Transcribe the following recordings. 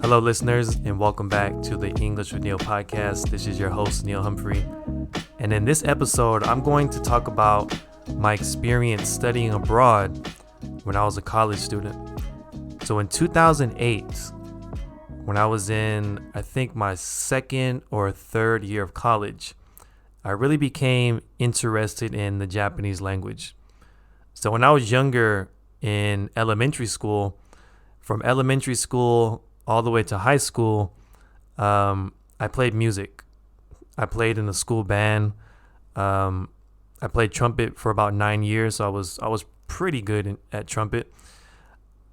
Hello, listeners, and welcome back to the English with Neil podcast. This is your host, Neil Humphrey. And in this episode, I'm going to talk about my experience studying abroad when I was a college student. So in 2008, when I was in, I think, my second or third year of college, I really became interested in the Japanese language. So when I was younger in elementary school, from elementary school all the way to high school, I played music. I played in the school band. I played trumpet for about 9 years, so I was pretty good at trumpet.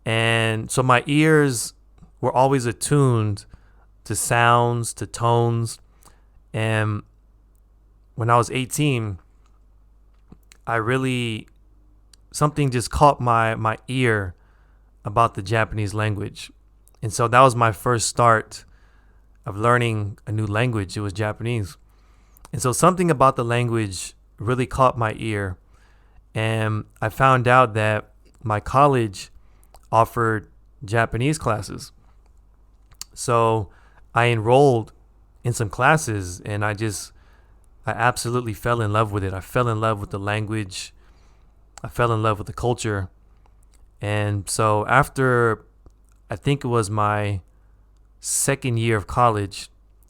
And so my ears were always attuned to sounds, to tones. And when I was 18, something just caught my ear about the Japanese language. And so that was my first start of learning a new language. It was Japanese. And so something about the language really caught my ear. And I found out that my college offered Japanese classes. So I enrolled in some classes and I absolutely fell in love with it. I fell in love with the language. I fell in love with the culture. And so after, I think it was my second year of college,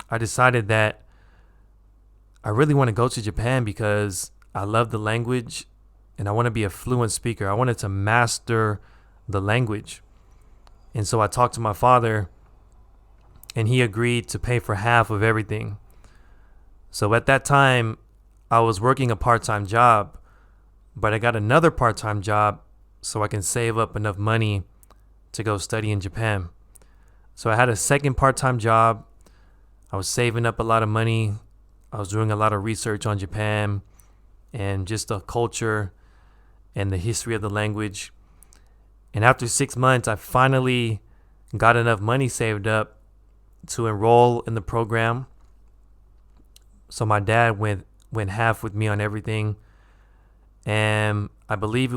I decided that I really want to go to Japan because I love the language and I want to be a fluent speaker. I wanted to master the language. And so I talked to my father and he agreed to pay for half of everything. So at that time, I was working a part-time job, but I got another part-time job so I can save up enough money to go study in Japan. So I had a second part-time job. I was saving up a lot of money. I was doing a lot of research on Japan and just the culture and the history of the language. And after 6 months, I finally got enough money saved up to enroll in the program. So my dad went half with me on everything. And I believe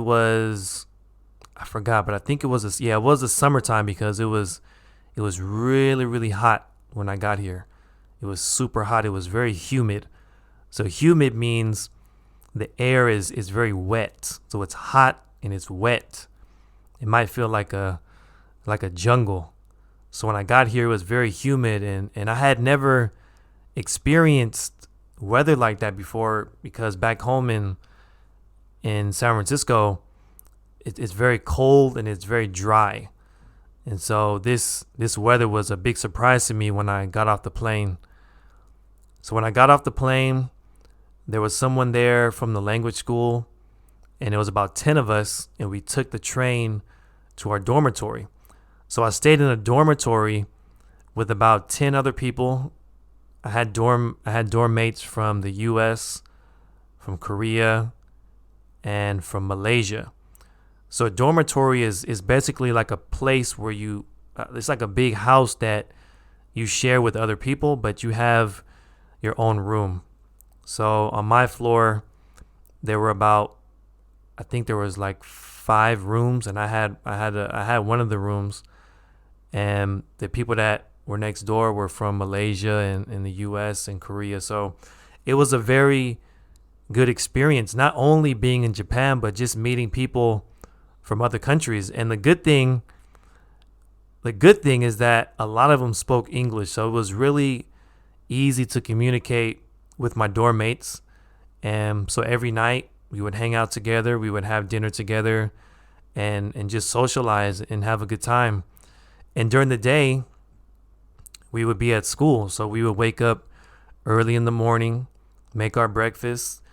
I forgot, but I think it was the summertime because it was really, really hot when I got here. It was super hot. It was very humid. So humid means the air is very wet. So it's hot and it's wet. It might feel like a jungle. So when I got here, it was very humid and I had never experienced weather like that before because back home in San Francisco, it's very cold and it's very dry. And so this weather was a big surprise to me when I got off the plane. So when I got off the plane, there was someone there from the language school, and it was about 10 of us, and we took the train to our dormitory. So I stayed in a dormitory with about 10 other people. I had dorm mates from the US, from Korea, and from Malaysia. So a dormitory is basically like a place where it's like a big house that you share with other people, but you have your own room. So on my floor, there were I think there was like 5 rooms, and I had one of the rooms, and the people that were next door were from Malaysia and the US and Korea. So it was a very good experience, not only being in Japan, but just meeting people from other countries. And the good thing is that a lot of them spoke English. So it was really easy to communicate with my dorm mates. And so every night we would hang out together. We would have dinner together and just socialize and have a good time. And during the day, we would be at school. So we would wake up early in the morning, make our breakfast,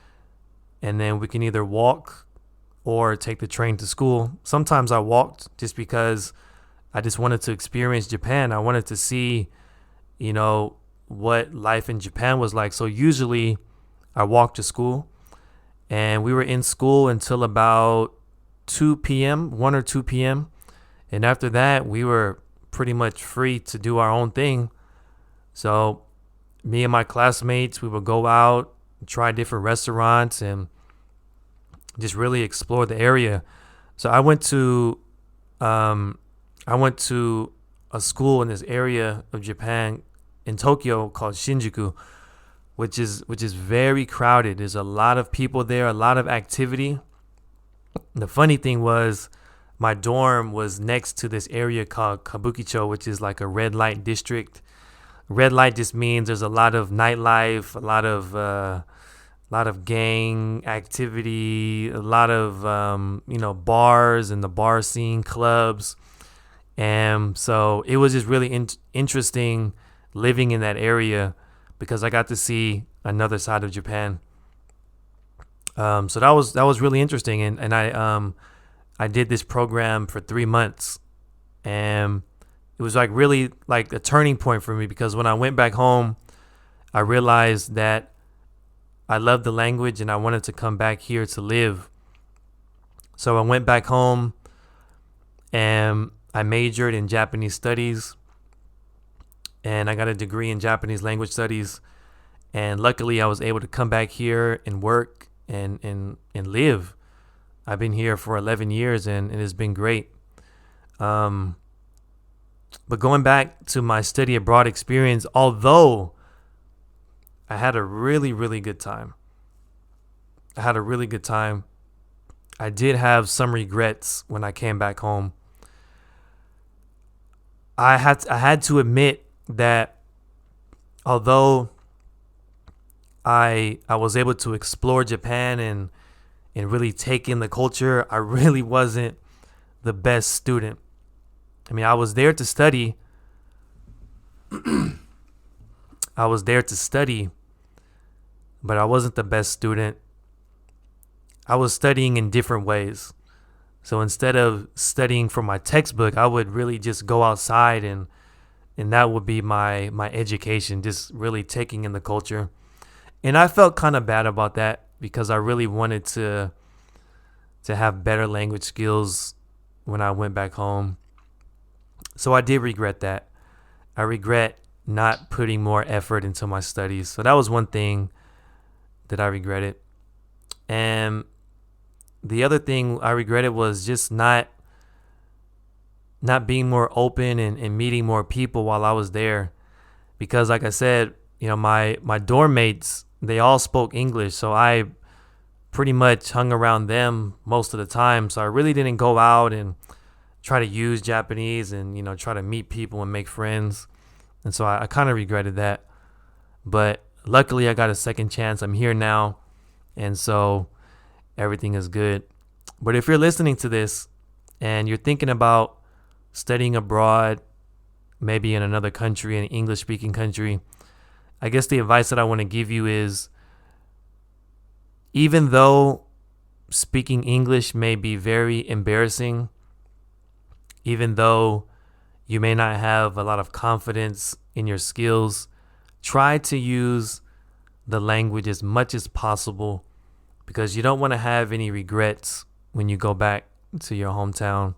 and then we can either walk or take the train to school. Sometimes I walked just because I just wanted to experience Japan. I wanted to see, what life in Japan was like. So usually I walked to school, and we were in school until about 2 p.m., 1 or 2 p.m. And after that, we were pretty much free to do our own thing. So me and my classmates, we would go out, try different restaurants, and just really explore the area. So I went to a school in this area of Japan in Tokyo called Shinjuku, which is very crowded. There's a lot of people there, a lot of activity. The funny thing was, my dorm was next to this area called Kabukicho, which is like a red light district. Red light just means there's a lot of nightlife, a lot of gang activity, a lot of bars and the bar scene, clubs. And so it was just really interesting living in that area because I got to see another side of Japan. So that was really interesting, and I did this program for 3 months, and it was like really like a turning point for me because when I went back home, I realized that I loved the language and I wanted to come back here to live. So I went back home and I majored in Japanese studies, and I got a degree in Japanese language studies. And luckily, I was able to come back here and work and live. I've been here for 11 years, and it has been great. But going back to my study abroad experience, although I had a really, really good time, I did have some regrets when I came back home. I had to admit that although I was able to explore Japan and really take in the culture, I really wasn't the best student. I mean, I was there to study. But I wasn't the best student. I was studying in different ways. So instead of studying from my textbook, I would really just go outside and that would be my education, just really taking in the culture. And I felt kind of bad about that because I really wanted to have better language skills when I went back home. So I did regret that. I regret not putting more effort into my studies. So that was one thing that I regretted. And the other thing I regretted was just not being more open and meeting more people while I was there. Because like I said, my dorm mates, they all spoke English. So I pretty much hung around them most of the time. So I really didn't go out and try to use Japanese and, try to meet people and make friends. And so I kind of regretted that. But luckily I got a second chance. I'm here now. And so everything is good. But if you're listening to this and you're thinking about studying abroad, maybe in another country, an English-speaking country, I guess the advice that I want to give you is, even though speaking English may be very embarrassing, even though you may not have a lot of confidence in your skills, try to use the language as much as possible because you don't want to have any regrets when you go back to your hometown.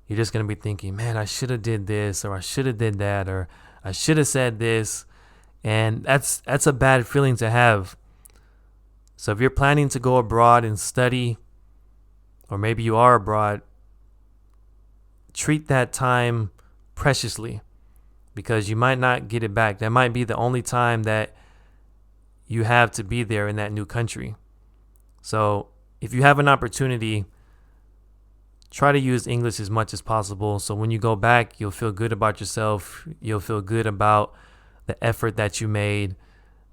You're just going to be thinking, man, I should have did this, or I should have did that, or I should have said this. And that's a bad feeling to have. So if you're planning to go abroad and study, or maybe you are abroad, treat that time preciously because you might not get it back. That might be the only time that you have to be there in that new country. So if you have an opportunity, try to use English as much as possible. So when you go back, you'll feel good about yourself. You'll feel good about the effort that you made.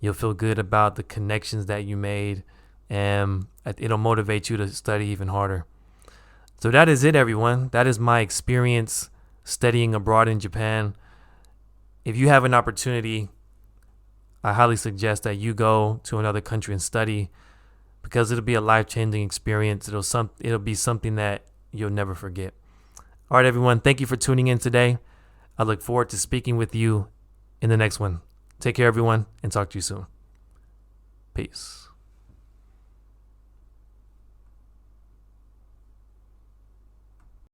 You'll feel good about the connections that you made. And it'll motivate you to study even harder. So that is it, everyone. That is my experience studying abroad in Japan. If you have an opportunity, I highly suggest that you go to another country and study because it'll be a life-changing experience. It'll be something that you'll never forget. All right, everyone. Thank you for tuning in today. I look forward to speaking with you in the next one. Take care, everyone, and talk to you soon. Peace.